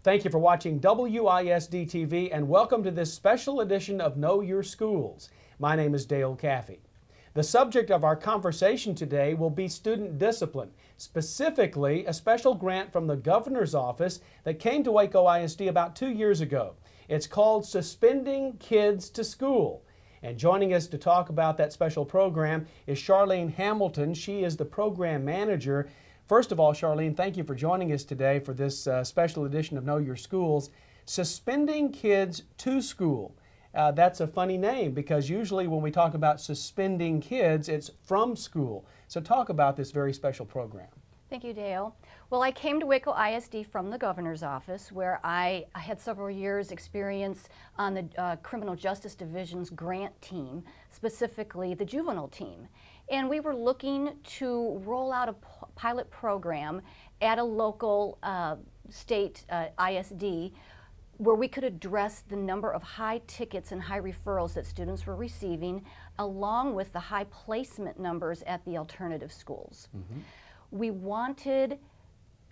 Thank you for watching WISD TV and welcome to this special edition of Know Your Schools. My name is Dale Caffey. The subject of our conversation today will be student discipline, specifically a special grant from the governor's office that came to Waco ISD about 2 years ago. It's called Suspending Kids to School. And joining us to talk about that special program is Charlene Hamilton. She is the program manager. First of all, Charlene, thank you for joining us today for this special edition of Know Your Schools. Suspending Kids to School. That's a funny name because usually when we talk about suspending kids, it's from school. So talk about this very special program. Thank you, Dale. Well, I came to Waco ISD from the governor's office where I had several years experience on the Criminal Justice Division's grant team, specifically the juvenile team. And we were looking to roll out a pilot program at a local state ISD where we could address the number of high tickets and high referrals that students were receiving, along with the high placement numbers at the alternative schools. Mm-hmm. We wanted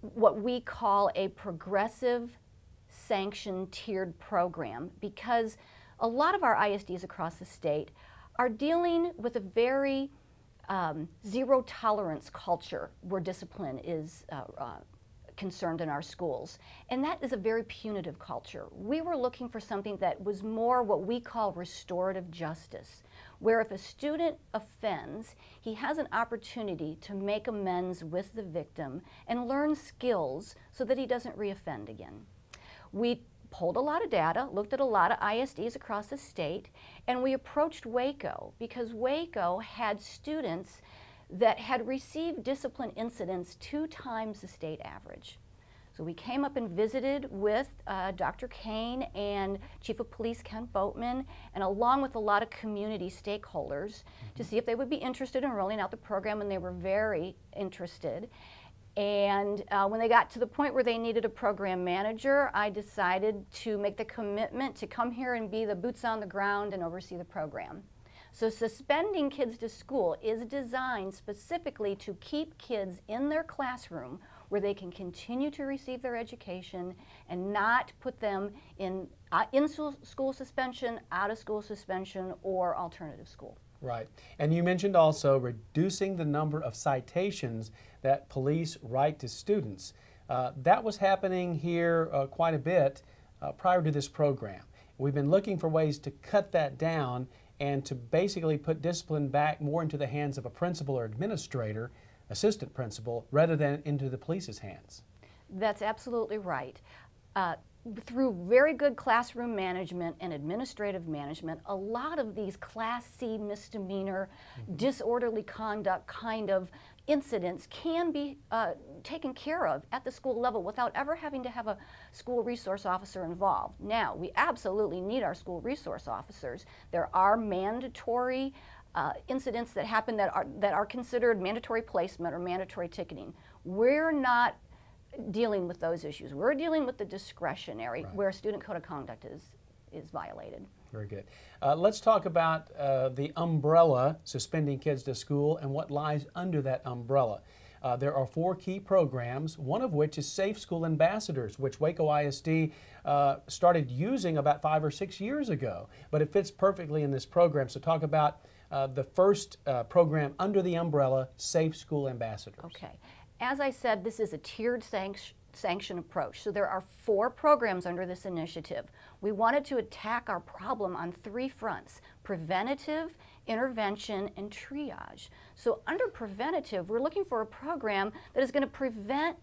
what we call a progressive sanction tiered program because a lot of our ISDs across the state are dealing with a very zero tolerance culture where discipline is concerned in our schools. And that is a very punitive culture. We were looking for something that was more what we call restorative justice, where if a student offends, he has an opportunity to make amends with the victim and learn skills so that he doesn't reoffend again. We pulled a lot of data, looked at a lot of ISDs across the state, and we approached Waco because Waco had students that had received discipline incidents 2 times the state average. So we came up and visited with Dr. Kane and Chief of Police Ken Boatman, and along with a lot of community stakeholders to see if they would be interested in rolling out the program, and they were very interested. And when they got to the point where they needed a program manager, I decided to make the commitment to come here and be the boots on the ground and oversee the program. So Suspending Kids to School is designed specifically to keep kids in their classroom where they can continue to receive their education and not put them in school suspension, out of school suspension, or alternative school. Right. And you mentioned also reducing the number of citations that police write to students. That was happening here quite a bit prior to this program. We've been looking for ways to cut that down and to basically put discipline back more into the hands of a principal or administrator, assistant principal, rather than into the police's hands. That's absolutely right. Through very good classroom management and administrative management, a lot of these Class C misdemeanor, disorderly conduct kind of incidents can be taken care of at the school level without ever having to have a school resource officer involved. Now, we absolutely need our school resource officers. There are mandatory incidents that happen that are considered mandatory placement or mandatory ticketing. We're not dealing with those issues. We're dealing with the discretionary, right, where student code of conduct is violated. Very good. Let's talk about the umbrella, Suspending Kids to School, and what lies under that umbrella. There are 4 key programs, one of which is Safe School Ambassadors, which Waco ISD started using about 5 or 6 years ago, but it fits perfectly in this program. So talk about the first program under the umbrella, Safe School Ambassadors. Okay. As I said, this is a tiered sanction approach. So there are 4 programs under this initiative. We wanted to attack our problem on 3 fronts: preventative, intervention, and triage. So under preventative, we're looking for a program that is going to prevent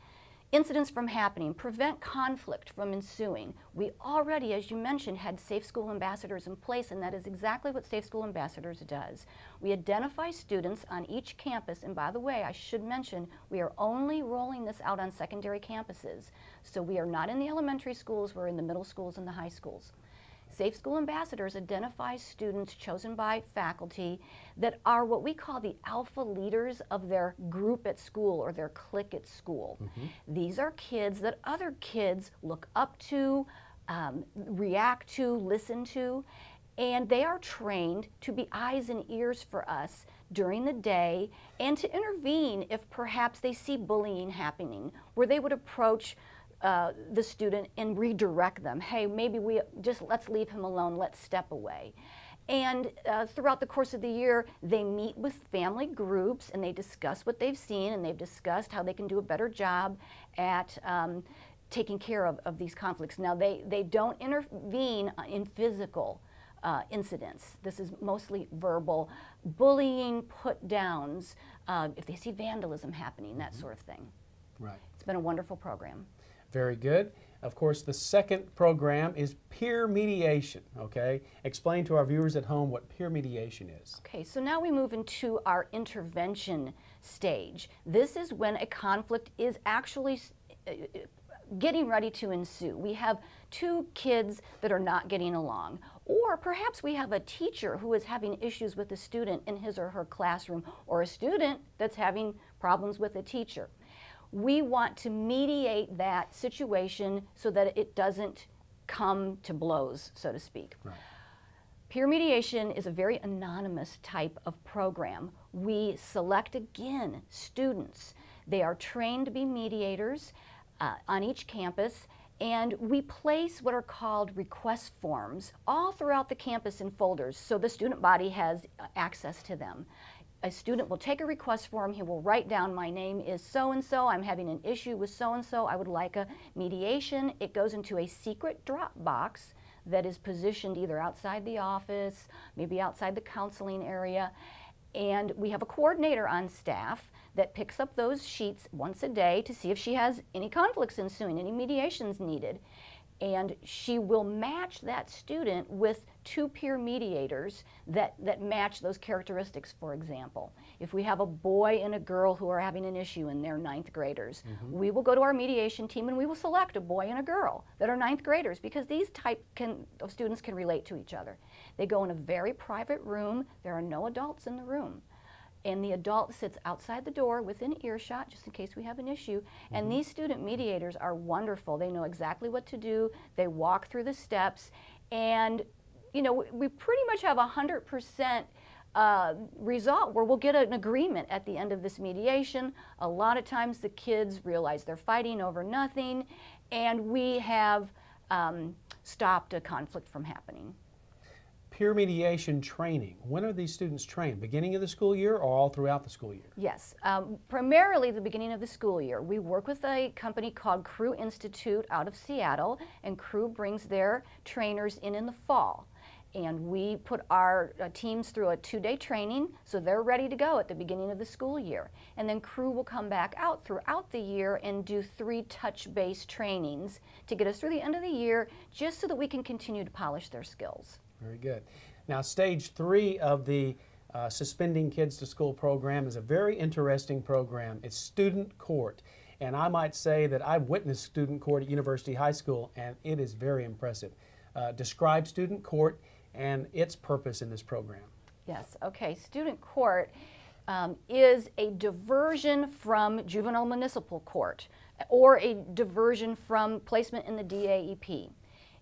incidents from happening, prevent conflict from ensuing. We already, as you mentioned, had Safe School Ambassadors in place, and that is exactly what Safe School Ambassadors does. We identify students on each campus, and by the way, I should mention, we are only rolling this out on secondary campuses. So we are not in the elementary schools, we're in the middle schools and the high schools. Safe School Ambassadors identify students chosen by faculty that are what we call the alpha leaders of their group at school or their clique at school. Mm-hmm. These are kids that other kids look up to, react to, listen to, and they are trained to be eyes and ears for us during the day and to intervene if perhaps they see bullying happening, where they would approach the student and redirect them. Hey, maybe let's leave him alone, let's step away. And throughout the course of the year, they meet with family groups and they discuss what they've seen, and they've discussed how they can do a better job at taking care of these conflicts. Now, they don't intervene in physical incidents. This is mostly verbal, bullying, put downs, if they see vandalism happening, that sort of thing. Right. It's been a wonderful program. Very good. Of course, the second program is peer mediation, okay? Explain to our viewers at home what peer mediation is. Okay, so now we move into our intervention stage. This is when a conflict is actually getting ready to ensue. We have two kids that are not getting along, or perhaps we have a teacher who is having issues with a student in his or her classroom, or a student that's having problems with a teacher. We want to mediate that situation so that it doesn't come to blows, so to speak. Right. Peer mediation is a very anonymous type of program. We select, again, students. They are trained to be mediators on each campus, and we place what are called request forms all throughout the campus in folders, so the student body has access to them. A student will take a request form, he will write down, my name is so-and-so, I'm having an issue with so-and-so, I would like a mediation. It goes into a secret drop box that is positioned either outside the office, maybe outside the counseling area, and we have a coordinator on staff that picks up those sheets once a day to see if she has any conflicts ensuing, any mediations needed. And she will match that student with two peer mediators that match those characteristics. For example, if we have a boy and a girl who are having an issue and they're ninth graders, we will go to our mediation team and we will select a boy and a girl that are ninth graders, because these type of students can relate to each other. They go in a very private room. There are no adults in the room. And the adult sits outside the door within earshot, just in case we have an issue. And these student mediators are wonderful. They know exactly what to do. They walk through the steps. And, you know, we pretty much have 100% result where we'll get an agreement at the end of this mediation. A lot of times the kids realize they're fighting over nothing, and we have stopped a conflict from happening. Peer mediation training. When are these students trained? Beginning of the school year or all throughout the school year? Yes, primarily the beginning of the school year. We work with a company called Crew Institute out of Seattle, and Crew brings their trainers in the fall. And we put our teams through a 2-day training, so they're ready to go at the beginning of the school year. And then Crew will come back out throughout the year and do 3 touch-based trainings to get us through the end of the year, just so that we can continue to polish their skills. Very good. Now, stage 3 of the Suspending Kids to School program is a very interesting program. It's student court. And I might say that I've witnessed student court at University High School, and it is very impressive. Describe student court and its purpose in this program. Yes, okay. Student court is a diversion from juvenile municipal court, or a diversion from placement in the DAEP.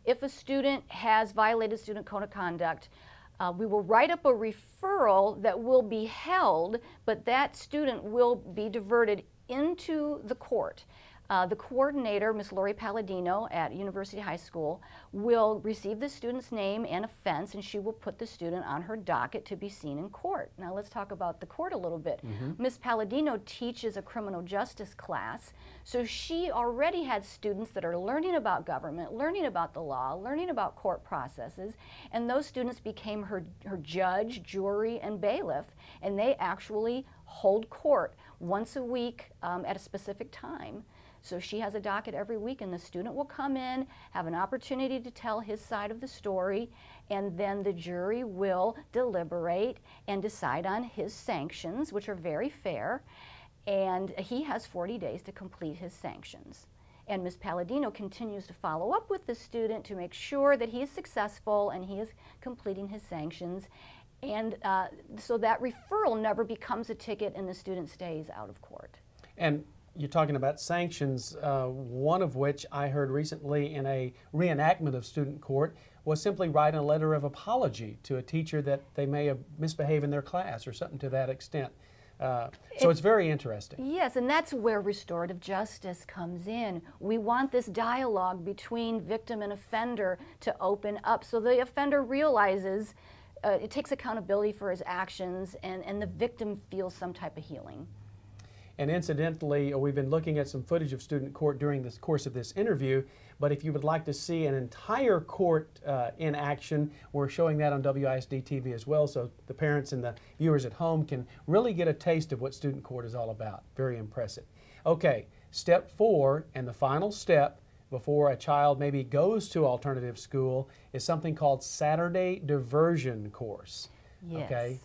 If a student has violated student code of conduct, we will write up a referral that will be held, but that student will be diverted into the court. The coordinator, Ms. Lori Palladino at University High School, will receive the student's name and offense, and she will put the student on her docket to be seen in court. Now let's talk about the court a little bit. Ms. Palladino teaches a criminal justice class, so she already had students that are learning about government, learning about the law, learning about court processes, and those students became her judge, jury, and bailiff, and they actually hold court once a week at a specific time. So she has a docket every week, and the student will come in, have an opportunity to tell his side of the story, and then the jury will deliberate and decide on his sanctions, which are very fair, and he has 40 days to complete his sanctions. And Ms. Palladino continues to follow up with the student to make sure that he is successful and he is completing his sanctions, and so that referral never becomes a ticket and the student stays out of court. And you're talking about sanctions, one of which I heard recently in a reenactment of student court was simply writing a letter of apology to a teacher that they may have misbehaved in their class or something to that extent. So it's very interesting. Yes, and that's where restorative justice comes in. We want this dialogue between victim and offender to open up so the offender realizes it takes accountability for his actions, and the victim feels some type of healing. And incidentally, we've been looking at some footage of student court during the course of this interview, but if you would like to see an entire court in action, we're showing that on WISD TV as well, so the parents and the viewers at home can really get a taste of what student court is all about. Very impressive. Okay, step 4 and the final step before a child maybe goes to alternative school is something called Saturday Diversion Course. Yes. Okay?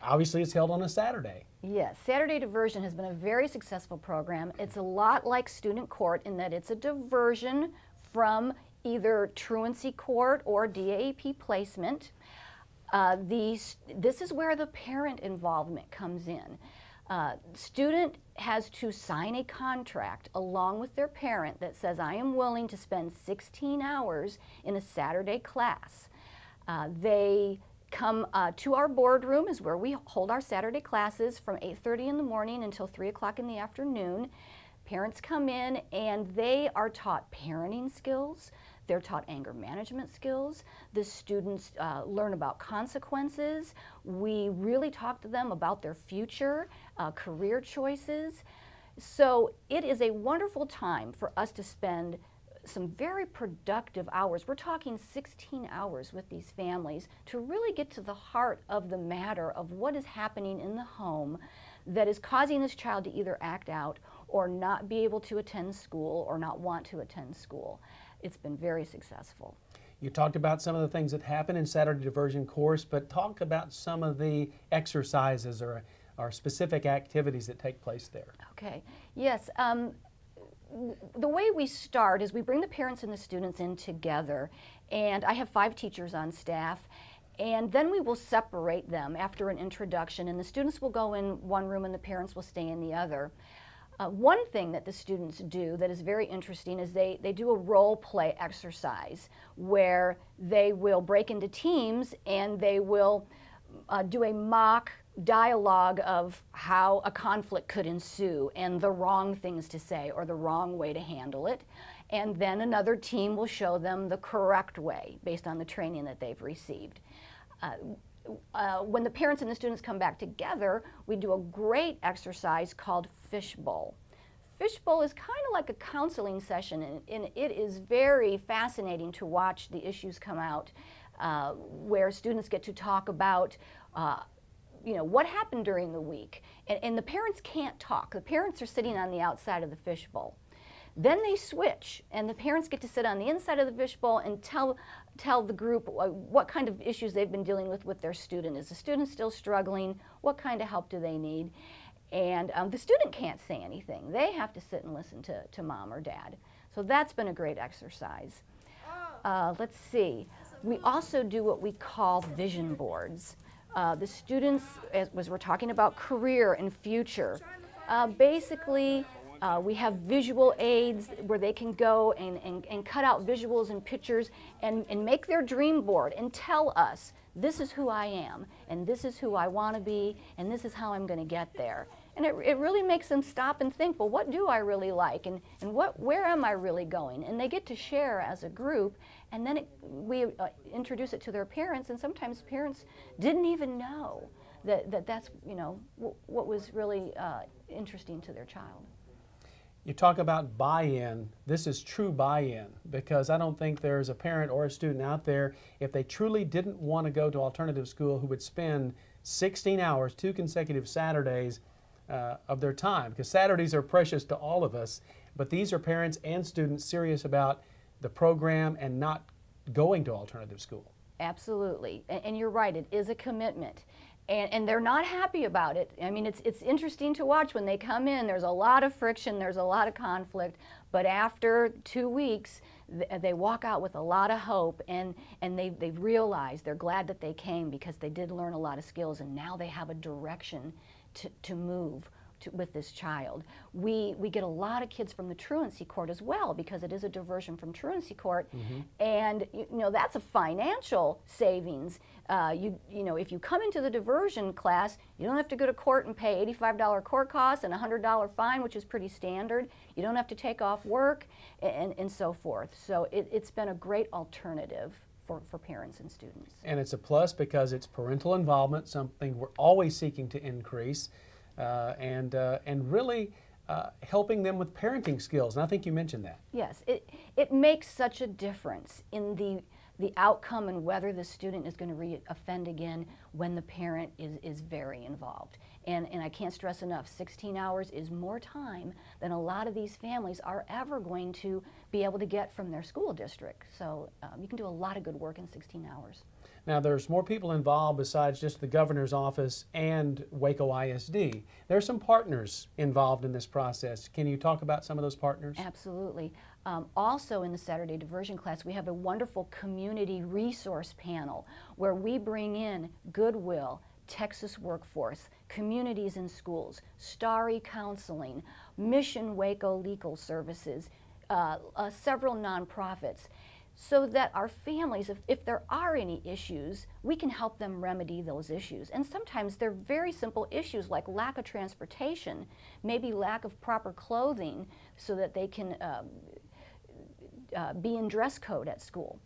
Obviously, it's held on a Saturday. Yes, Saturday Diversion has been a very successful program. It's a lot like student court in that it's a diversion from either truancy court or DAP placement. This is where the parent involvement comes in. Student has to sign a contract along with their parent that says, I am willing to spend 16 hours in a Saturday class. They come to our boardroom is where we hold our Saturday classes from 8:30 in the morning until 3 o'clock in the afternoon. Parents come in and they are taught parenting skills. They're taught anger management skills. The students learn about consequences. We really talk to them about their future, career choices. So it is a wonderful time for us to spend some very productive hours. We're talking 16 hours with these families to really get to the heart of the matter of what is happening in the home that is causing this child to either act out or not be able to attend school or not want to attend school. It's been very successful. You talked about some of the things that happen in Saturday Diversion Course, but talk about some of the exercises or specific activities that take place there. Okay, yes. The way we start is we bring the parents and the students in together, and I have 5 teachers on staff, and then we will separate them after an introduction, and the students will go in one room and the parents will stay in the other. One thing that the students do that is very interesting is they do a role play exercise where they will break into teams and they will do a mock dialogue of how a conflict could ensue and the wrong things to say or the wrong way to handle it. And then another team will show them the correct way based on the training that they've received. When the parents and the students come back together, we do a great exercise called Fishbowl. Fishbowl is kind of like a counseling session, and it is very fascinating to watch the issues come out where students get to talk about what happened during the week. And the parents can't talk. The parents are sitting on the outside of the fishbowl. Then they switch, and the parents get to sit on the inside of the fishbowl and tell the group what kind of issues they've been dealing with their student. Is the student still struggling? What kind of help do they need? And the student can't say anything. They have to sit and listen to mom or dad. So that's been a great exercise. Let's see. We also do what we call vision boards. The students, as we're talking about career and future, basically we have visual aids where they can go and cut out visuals and pictures and make their dream board and tell us, this is who I am, and this is who I want to be, and this is how I'm going to get there. And it really makes them stop and think, well, what do I really like, and where am I really going? And they get to share as a group, and then we introduce it to their parents, and sometimes parents didn't even know that's what was really interesting to their child. You talk about buy-in. This is true buy-in, because I don't think there's a parent or a student out there, if they truly didn't want to go to alternative school, who would spend 16 hours, 2 consecutive Saturdays of their time, because Saturdays are precious to all of us, but these are parents and students serious about the program and not going to alternative school. Absolutely, and you're right, it is a commitment. And they're not happy about it. I mean, it's interesting to watch when they come in. There's a lot of friction, there's a lot of conflict, but after 2 weeks, they walk out with a lot of hope, and they've realized they're glad that they came because they did learn a lot of skills, and now they have a direction to move with this child. We get a lot of kids from the truancy court as well, because it is a diversion from truancy court, and that's a financial savings. If you come into the diversion class, you don't have to go to court and pay $85 court costs and a $100 fine, which is pretty standard. You don't have to take off work and so forth. So it's been a great alternative for parents and students. And it's a plus because it's parental involvement, something we're always seeking to increase, and really helping them with parenting skills. And I think you mentioned that. Yes, it makes such a difference in the outcome and whether the student is going to re-offend again when the parent is very involved. And I can't stress enough, 16 hours is more time than a lot of these families are ever going to be able to get from their school district. So you can do a lot of good work in 16 hours. Now, there's more people involved besides just the governor's office and Waco ISD. There are some partners involved in this process. Can you talk about some of those partners? Absolutely. Also in the Saturday diversion class, we have a wonderful community resource panel where we bring in Goodwill, Texas Workforce, Communities in Schools, Starry Counseling, Mission Waco Legal Services, several nonprofits, so that our families, if there are any issues, we can help them remedy those issues. And sometimes they're very simple issues like lack of transportation, maybe lack of proper clothing so that they can be in dress code at school.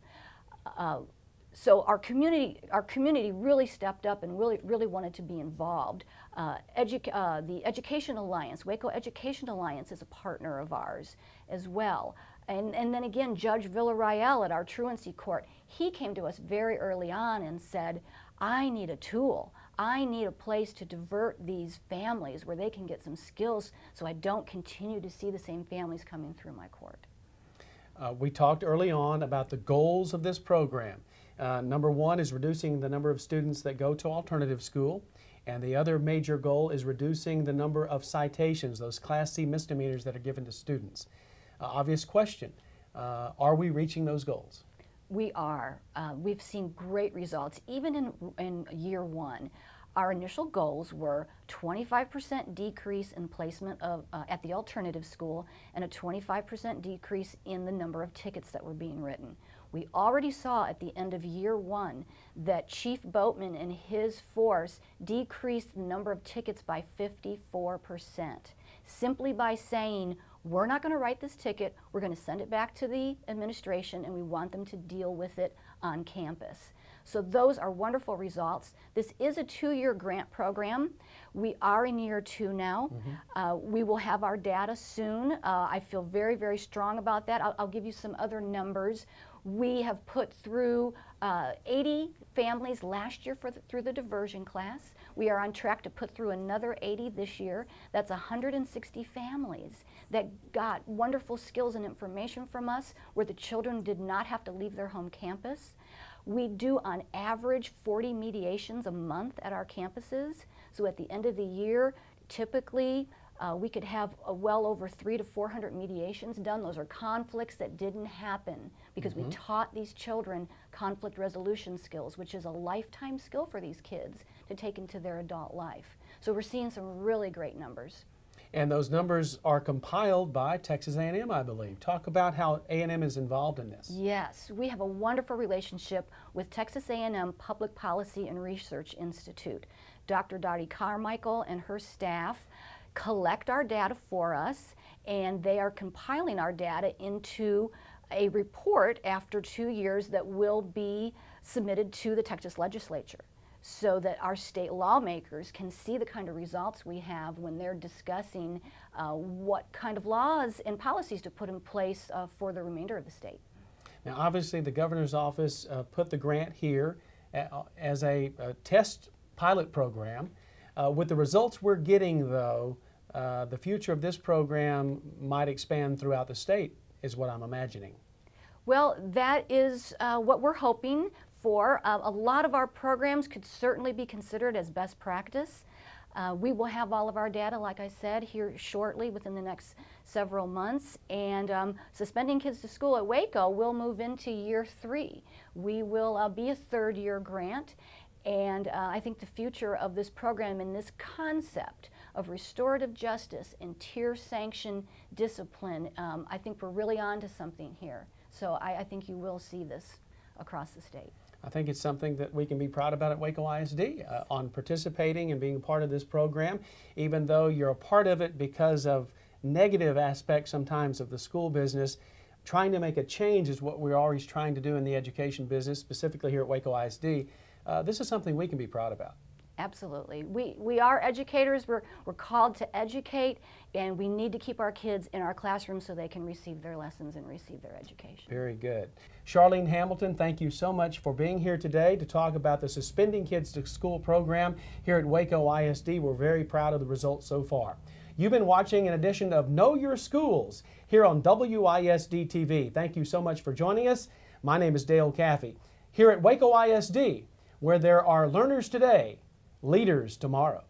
So our community really stepped up and really wanted to be involved. The Education Alliance, Waco Education Alliance, is a partner of ours as well. And then again, Judge Villarreal at our truancy court, he came to us very early on and said, I need a tool. I need a place to divert these families where they can get some skills so I don't continue to see the same families coming through my court. We talked early on about the goals of this program. Number one is reducing the number of students that go to alternative school, and the other major goal is reducing the number of citations, those Class C misdemeanors that are given to students. Obvious question, are we reaching those goals? We are. We've seen great results, even in year one. Our initial goals were 25% decrease in placement at the alternative school and a 25% decrease in the number of tickets that were being written. We already saw at the end of year one that Chief Boatman and his force decreased the number of tickets by 54%, simply by saying, we're not going to write this ticket, we're going to send it back to the administration and we want them to deal with it on campus. So those are wonderful results. This is a 2-year grant program. We are in year 2 now. We will have our data soon. I feel very, very strong about that. I'll give you some other numbers. We have put through 80 families last year through the diversion class. We are on track to put through another 80 this year. That's 160 families that got wonderful skills and information from us where the children did not have to leave their home campus. We do on average 40 mediations a month at our campuses. So at the end of the year, typically we could have well over 300 to 400 mediations done. Those are conflicts that didn't happen because we taught these children conflict resolution skills, which is a lifetime skill for these kids to take into their adult life. So we're seeing some really great numbers. And those numbers are compiled by Texas A&M, I believe. Talk about how A&M is involved in this. Yes, we have a wonderful relationship with Texas A&M Public Policy and Research Institute. Dr. Dottie Carmichael and her staff collect our data for us, and they are compiling our data into a report after 2 years that will be submitted to the Texas legislature, so that our state lawmakers can see the kind of results we have when they're discussing what kind of laws and policies to put in place for the remainder of the state. Now, obviously, the governor's office put the grant here as a test pilot program. With the results we're getting, though, the future of this program might expand throughout the state, is what I'm imagining. Well, that is what we're hoping for. A lot of our programs could certainly be considered as best practice. We will have all of our data, like I said, here shortly within the next several months. And Suspending Kids to School at Waco will move into year 3. We will be a 3rd-year grant. And I think the future of this program and this concept of restorative justice and tier sanction discipline, I think we're really on to something here. So I think you will see this across the state. I think it's something that we can be proud about at Waco ISD on participating and being a part of this program, even though you're a part of it because of negative aspects sometimes of the school business. Trying to make a change is what we're always trying to do in the education business, specifically here at Waco ISD. This is something we can be proud about. Absolutely. We are educators. We're called to educate, and we need to keep our kids in our classrooms so they can receive their lessons and receive their education. Very good. Charlene Hamilton, thank you so much for being here today to talk about the Suspending Kids to School program here at Waco ISD. We're very proud of the results so far. You've been watching an edition of Know Your Schools here on WISD TV. Thank you so much for joining us. My name is Dale Caffey. Here at Waco ISD, where there are learners today, leaders tomorrow.